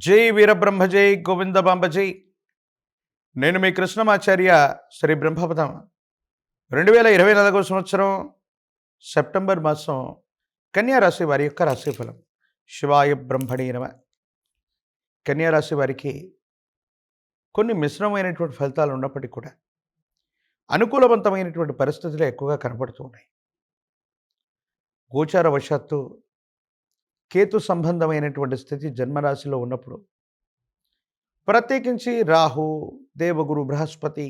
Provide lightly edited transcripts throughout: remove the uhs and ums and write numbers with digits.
జై వీరబ్రహ్మ జై గోవిందబాంబ జై. నేను మీ కృష్ణమాచార్య శ్రీ బ్రహ్మపదం. 2024 సంవత్సరం సెప్టెంబర్ మాసం కన్యారాశి వారి యొక్క రాశిఫలం. శివాయ బ్రహ్మణే నమ. కన్యారాశి వారికి కొన్ని మిశ్రమమైనటువంటి ఫలితాలు ఉన్నప్పటికీ కూడా అనుకూలవంతమైనటువంటి పరిస్థితులు ఎక్కువగా కనపడుతూ ఉన్నాయి. గోచార వశాత్తు కేతు సంబంధమైనటువంటి స్థితి జన్మరాశిలో ఉన్నప్పుడు, ప్రత్యేకించి రాహు, దేవగురు, బృహస్పతి,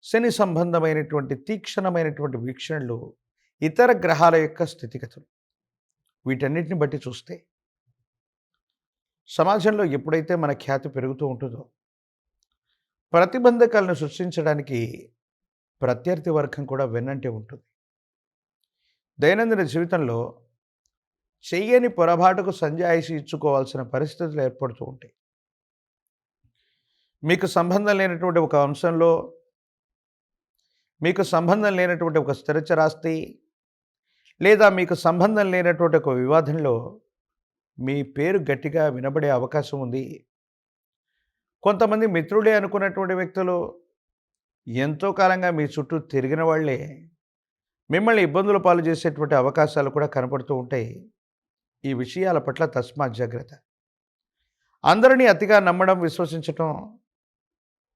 శని సంబంధమైనటువంటి తీక్షణమైనటువంటి వీక్షణలు, ఇతర గ్రహాల యొక్క స్థితిగతులు, వీటన్నిటిని బట్టి చూస్తే సమాజంలో ఎప్పుడైతే మన ఖ్యాతి పెరుగుతూ ఉంటుందో, ప్రతిబంధకాలను సృష్టించడానికి ప్రత్యర్థి వర్గం కూడా వెన్నంటే ఉంటుంది. దైనందిన జీవితంలో చెయ్యని పొరపాటుకు సంజాయిషి ఇచ్చుకోవాల్సిన పరిస్థితులు ఏర్పడుతూ ఉంటాయి. మీకు సంబంధం లేనటువంటి ఒక అంశంలో, మీకు సంబంధం లేనటువంటి ఒక స్థిరచరాస్తి, లేదా మీకు సంబంధం లేనటువంటి ఒక వివాదంలో మీ పేరు గట్టిగా వినబడే అవకాశం ఉంది. కొంతమంది మిత్రులే అనుకున్నటువంటి వ్యక్తులు, ఎంతో కాలంగా మీ చుట్టూ తిరిగిన వాళ్ళే మిమ్మల్ని ఇబ్బందుల పాలు చేసేటువంటి అవకాశాలు కూడా కనపడుతూ ఉంటాయి. ఈ విషయాల పట్ల తస్మాత్ జాగ్రత్త. అందరినీ అతిగా నమ్మడం, విశ్వసించటం,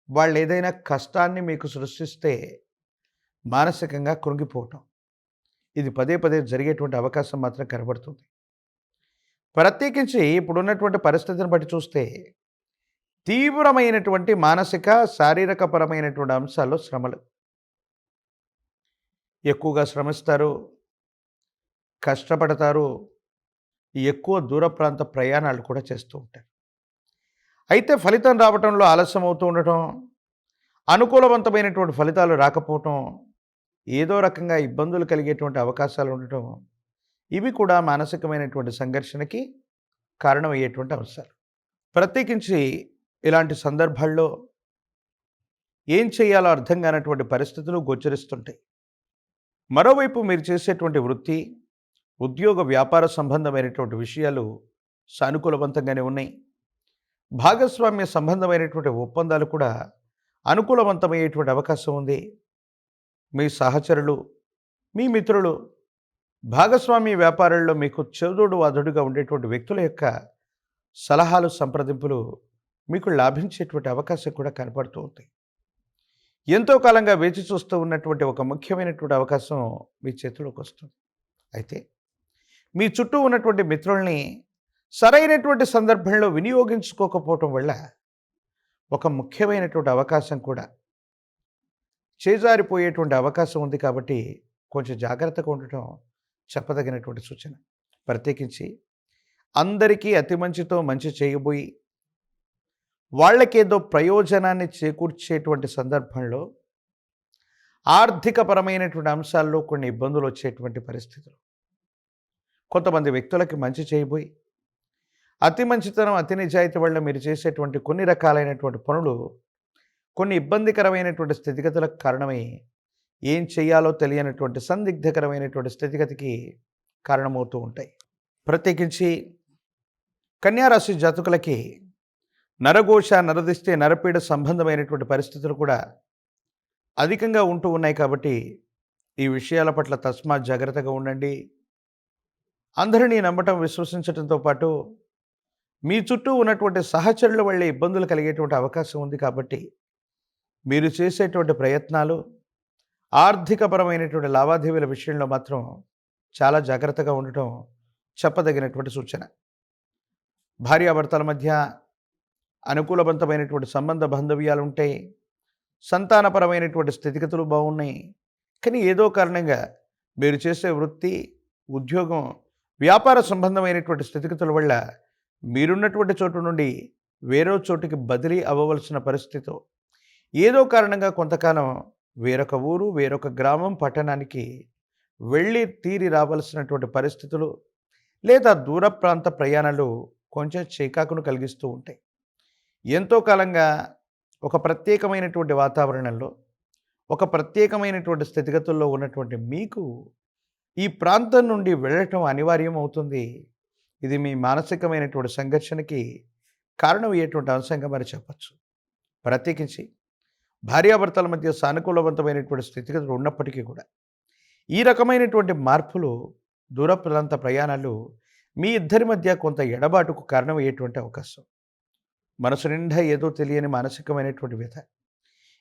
వాళ్ళు ఏదైనా కష్టాన్ని మీకు సృష్టిస్తే మానసికంగా కృంగిపోవటం, ఇది పదే పదే జరిగేటువంటి అవకాశం మాత్రం కనబడుతుంది. ప్రత్యేకించి ఇప్పుడున్నటువంటి పరిస్థితిని బట్టి చూస్తే తీవ్రమైనటువంటి మానసిక, శారీరకపరమైనటువంటి అంశాల్లో శ్రమలు ఎక్కువగా శ్రమిస్తారు, కష్టపడతారు, ఎక్కువ దూర ప్రాంత ప్రయాణాలు కూడా చేస్తూ ఉంటారు. అయితే ఫలితం రావటంలో ఆలస్యం అవుతూ ఉండటం, అనుకూలవంతమైనటువంటి ఫలితాలు రాకపోవటం, ఏదో రకంగా ఇబ్బందులు కలిగేటువంటి అవకాశాలు ఉండటం, ఇవి కూడా మానసికమైనటువంటి సంఘర్షణకి కారణమయ్యేటువంటి అంశాలు. ప్రత్యేకించి ఇలాంటి సందర్భాల్లో ఏం చేయాలో అర్థం కానటువంటి పరిస్థితులు గోచరిస్తుంటాయి. మరోవైపు మీరు చేసేటువంటి వృత్తి, ఉద్యోగ, వ్యాపార సంబంధమైనటువంటి విషయాలు సానుకూలవంతంగానే ఉన్నాయి. భాగస్వామ్య సంబంధమైనటువంటి ఒప్పందాలు కూడా అనుకూలవంతమయ్యేటువంటి అవకాశం ఉంది. మీ సహచరులు, మీ మిత్రులు, భాగస్వామ్య వ్యాపారాల్లో మీకు చెదుడు వాదుడుగా ఉండేటువంటి వ్యక్తుల యొక్క సలహాలు, సంప్రదింపులు మీకు లాభించేటువంటి అవకాశం కూడా కనపడుతూ ఉంటాయి. ఎంతో కాలంగా వేచి చూస్తూ ఉన్నటువంటి ఒక ముఖ్యమైనటువంటి అవకాశం మీ చేతిలోకి వస్తుంది. అయితే మీ చుట్టూ ఉన్నటువంటి మిత్రుల్ని సరైనటువంటి సందర్భంలో వినియోగించుకోకపోవటం వల్ల ఒక ముఖ్యమైనటువంటి అవకాశం కూడా చేజారిపోయేటువంటి అవకాశం ఉంది. కాబట్టి కొంచెం జాగ్రత్తగా ఉండటం చెప్పదగినటువంటి సూచన. ప్రత్యేకించి అందరికీ అతి మంచితో మంచి చేయబోయి వాళ్ళకేదో ప్రయోజనాన్ని చేకూర్చేటువంటి సందర్భంలో ఆర్థికపరమైనటువంటి అంశాల్లో కొన్ని ఇబ్బందులు వచ్చేటువంటి పరిస్థితులు, కొంతమంది వ్యక్తులకి మంచి చేయబోయి అతి మంచితనం, అతి నిజాయితీ వల్ల మీరు చేసేటువంటి కొన్ని రకాలైనటువంటి పనులు కొన్ని ఇబ్బందికరమైనటువంటి స్థితిగతులకు కారణమై ఏం చేయాలో తెలియనటువంటి సందిగ్ధకరమైనటువంటి స్థితిగతికి కారణమవుతూ ఉంటాయి. ప్రత్యేకించి కన్యారాశి జాతకులకి నరఘోష, నరదిష్టి, నరపీడ సంబంధమైనటువంటి పరిస్థితులు కూడా అధికంగా ఉంటూ ఉన్నాయి. కాబట్టి ఈ విషయాల పట్ల తస్మాత్ జాగ్రత్తగా ఉండండి. అందరినీ నమ్మటం, విశ్వసించడంతో పాటు మీ చుట్టూ ఉన్నటువంటి సహచరుల వల్ల ఇబ్బందులు కలిగేటువంటి అవకాశం ఉంది. కాబట్టి మీరు చేసేటువంటి ప్రయత్నాలు, ఆర్థికపరమైనటువంటి లావాదేవీల విషయంలో మాత్రం చాలా జాగ్రత్తగా ఉండటం చెప్పదగినటువంటి సూచన. భార్యాభర్తల మధ్య అనుకూలవంతమైనటువంటి సంబంధ బాంధవ్యాలు ఉంటాయి. సంతానపరమైనటువంటి స్థితిగతులు బాగున్నాయి. కానీ ఏదో కారణంగా మీరు చేసే వృత్తి, ఉద్యోగం, వ్యాపార సంబంధమైనటువంటి స్థితిగతుల వల్ల మీరున్నటువంటి చోటు నుండి వేరే చోటుకి బదిలీ అవ్వవలసిన పరిస్థితి, ఏదో కారణంగా కొంతకాలం వేరొక ఊరు, వేరొక గ్రామం, పట్టణానికి వెళ్ళి తీరి రావాల్సినటువంటి పరిస్థితులు, లేదా దూర ప్రాంత ప్రయాణాలు కొంచెం చికాకును కలిగిస్తూ ఉంటాయి. ఎంతో కాలంగా ఒక ప్రత్యేకమైనటువంటి వాతావరణంలో, ఒక ప్రత్యేకమైనటువంటి స్థితిగతుల్లో ఉన్నటువంటి మీకు ఈ ప్రాంతం నుండి వెళ్ళటం అనివార్యం అవుతుంది. ఇది మీ మానసికమైనటువంటి సంఘర్షణకి కారణమయ్యేటువంటి అంశంగా మరి చెప్పచ్చు. ప్రత్యేకించి భార్యాభర్తల మధ్య సానుకూలవంతమైనటువంటి స్థితిగతులు ఉన్నప్పటికీ కూడా ఈ రకమైనటువంటి మార్పులు, దూర ప్రాంత ప్రయాణాలు మీ ఇద్దరి మధ్య కొంత ఎడబాటుకు కారణమయ్యేటువంటి అవకాశం. మనసు నిండా ఏదో తెలియని మానసికమైనటువంటి వ్యధ,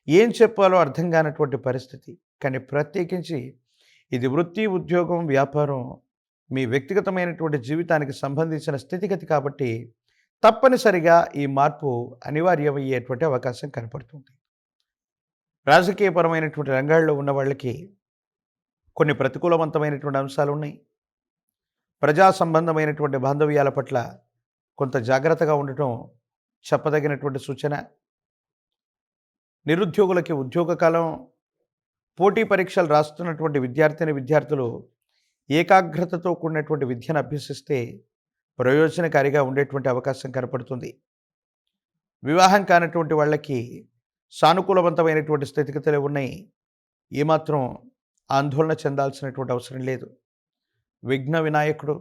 ఏం చెప్పాలో అర్థం కానటువంటి పరిస్థితి. కానీ ప్రత్యేకించి ఇది వృత్తి, ఉద్యోగం, వ్యాపారం, మీ వ్యక్తిగతమైనటువంటి జీవితానికి సంబంధించిన స్థితిగతి కాబట్టి తప్పనిసరిగా ఈ మార్పు అనివార్యమయ్యేటువంటి అవకాశం కనపడుతుంది. రాజకీయపరమైనటువంటి రంగాల్లో ఉన్న వాళ్ళకి కొన్ని ప్రతికూలవంతమైనటువంటి అంశాలు ఉన్నాయి. ప్రజా సంబంధమైనటువంటి బాంధవ్యాల పట్ల కొంత జాగ్రత్తగా ఉండటం చెప్పదగినటువంటి సూచన. నిరుద్యోగులకి ఉద్యోగ కాలం, పోటీ పరీక్షలు రాస్తున్నటువంటి విద్యార్థులు ఏకాగ్రతతో కూడినటువంటి విద్యను అభ్యసిస్తే ప్రయోజనకారిగా ఉండేటువంటి అవకాశం కనపడుతుంది. వివాహం కానటువంటి వాళ్ళకి సానుకూలవంతమైనటువంటి స్థితిగతులు ఉన్నాయి. ఏమాత్రం ఆందోళన చెందాల్సినటువంటి అవసరం లేదు. విఘ్న వినాయకుడు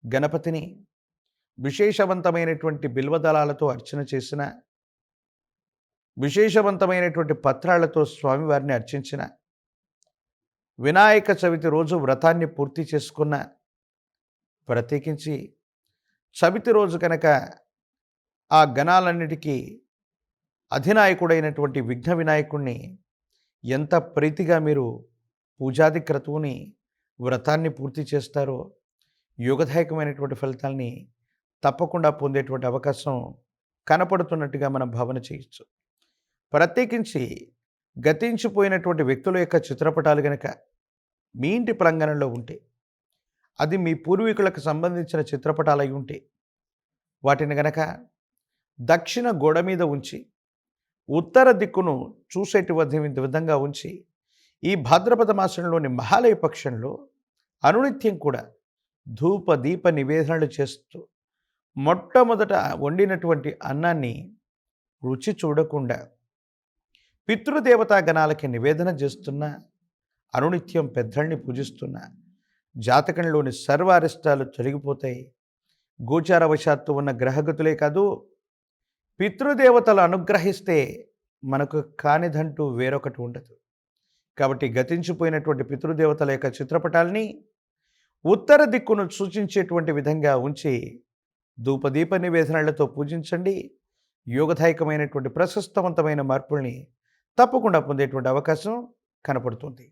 గణపతిని విశేషవంతమైనటువంటి బిల్వదళాలతో అర్చన చేసిన, విశేషవంతమైనటువంటి పత్రాలతో స్వామివారిని అర్చించిన, వినాయక చవితి రోజు వ్రతాన్ని పూర్తి చేసుకున్న, ప్రత్యేకించి చవితి రోజు కనుక ఆ గణాలన్నిటికీ అధినాయకుడైనటువంటి విఘ్న వినాయకుడిని ఎంత ప్రీతిగా మీరు పూజాది క్రతువుని, వ్రతాన్ని పూర్తి చేస్తారో యోగదాయకమైనటువంటి ఫలితాల్ని తప్పకుండా పొందేటువంటి అవకాశం కనపడుతున్నట్టుగా మనం భావన చేయొచ్చు. ప్రత్యేకించి గతించిపోయినటువంటి వ్యక్తుల యొక్క చిత్రపటాలు గనక మీ ఇంటి ప్రాంగణంలో ఉంటే, అది మీ పూర్వీకులకు సంబంధించిన చిత్రపటాలు అయి ఉంటే, వాటిని గనక దక్షిణ గోడ మీద ఉంచి ఉత్తర దిక్కును చూసేటి విధంగా ఉంచి ఈ భాద్రపద మాసంలోని మహాలయ పక్షంలో అనునిత్యం కూడా ధూప దీప నివేదనలు చేస్తూ మొట్టమొదట వండినటువంటి అన్నాన్ని రుచి చూడకుండా పితృదేవతా గణాలకి నివేదన చేస్తున్న, అనునిత్యం పెద్దల్ని పూజిస్తున్న జాతకంలోని సర్వ అరిష్టాలు తొలగిపోతాయి. గోచారవశాత్తు ఉన్న గ్రహగతులే కాదు, పితృదేవతలు అనుగ్రహిస్తే మనకు కానిదంటూ వేరొకటి ఉండదు. కాబట్టి గతించిపోయినటువంటి పితృదేవతల యొక్క చిత్రపటాల్ని ఉత్తర దిక్కును సూచించేటువంటి విధంగా ఉంచి ధూపదీప నివేదనలతో పూజించండి. యోగదాయకమైనటువంటి ప్రశస్తవంతమైన మార్పుల్ని తప్పకుండా పొందేటువంటి అవకాశం కనపడుతుంది.